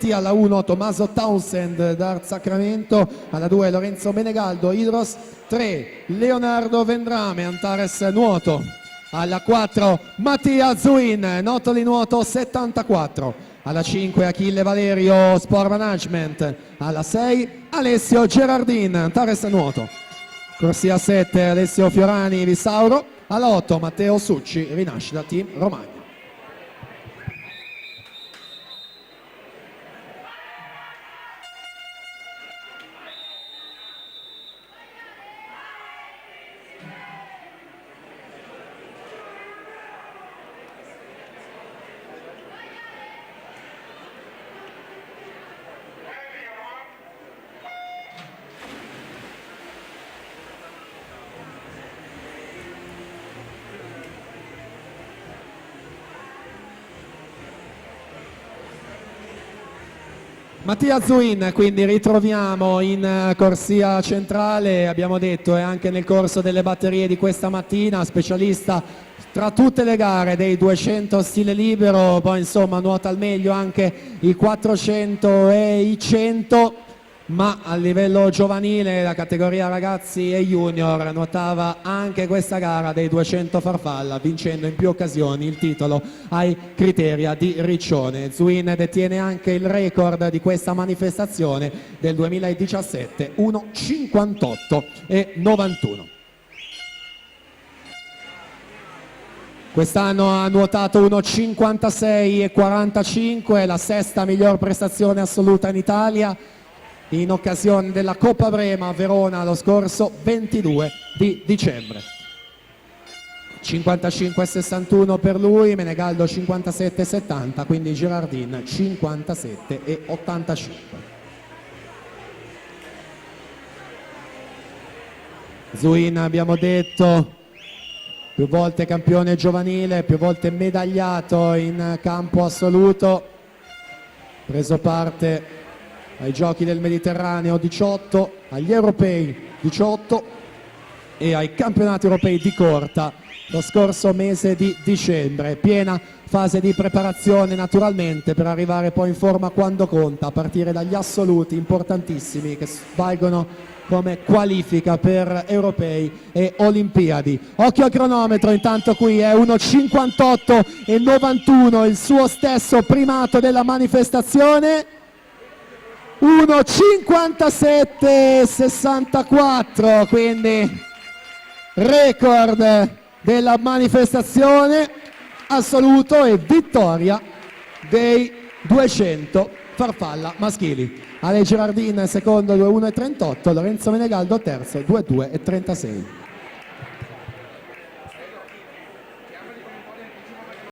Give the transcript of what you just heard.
Rigoletti, alla 1 Tommaso Townsend da Sacramento, alla 2 Lorenzo Menegaldo Hydros, 3 Leonardo Vendrame Antares Nuoto, alla 4 Mattia Zuin Notoli Nuoto 74, alla 5 Achille Valerio Sport Management, alla 6 Alessio Gerardin Antares Nuoto, corsia 7 Alessio Fiorani Visauro, alla 8 Matteo Succi Rinascita Team Romagna. Mattia Zuin, quindi ritroviamo in corsia centrale, abbiamo detto, e anche nel corso delle batterie di questa mattina, specialista tra tutte le gare dei 200 stile libero, poi insomma nuota al meglio anche i 400 e i 100, ma a livello giovanile, la categoria ragazzi e junior, nuotava anche questa gara dei 200 farfalla, vincendo in più occasioni il titolo ai Criteria di Riccione. Zuin detiene anche il record di questa manifestazione del 2017, 1,58 e 91. Quest'anno ha nuotato 1,56 e 45, la sesta miglior prestazione assoluta in Italia, in occasione della Coppa Brema a Verona lo scorso 22 di dicembre. 55,61 per lui, Menegaldo 57,70, quindi Girardin 57,85. Zuin, abbiamo detto, più volte campione giovanile, più volte medagliato in campo assoluto, preso parte ai Giochi del Mediterraneo 18, agli Europei 18 e ai Campionati Europei di corta lo scorso mese di dicembre. Piena fase di preparazione naturalmente per arrivare poi in forma quando conta, a partire dagli assoluti importantissimi che valgono come qualifica per Europei e Olimpiadi. Occhio al cronometro, intanto qui è 1,58 e 91 il suo stesso primato della manifestazione. 1,57,64, quindi record della manifestazione assoluto e vittoria dei 200 farfalla maschili. Ale Girardin secondo 2,1,38, Lorenzo Menegaldo terzo 2,2,36.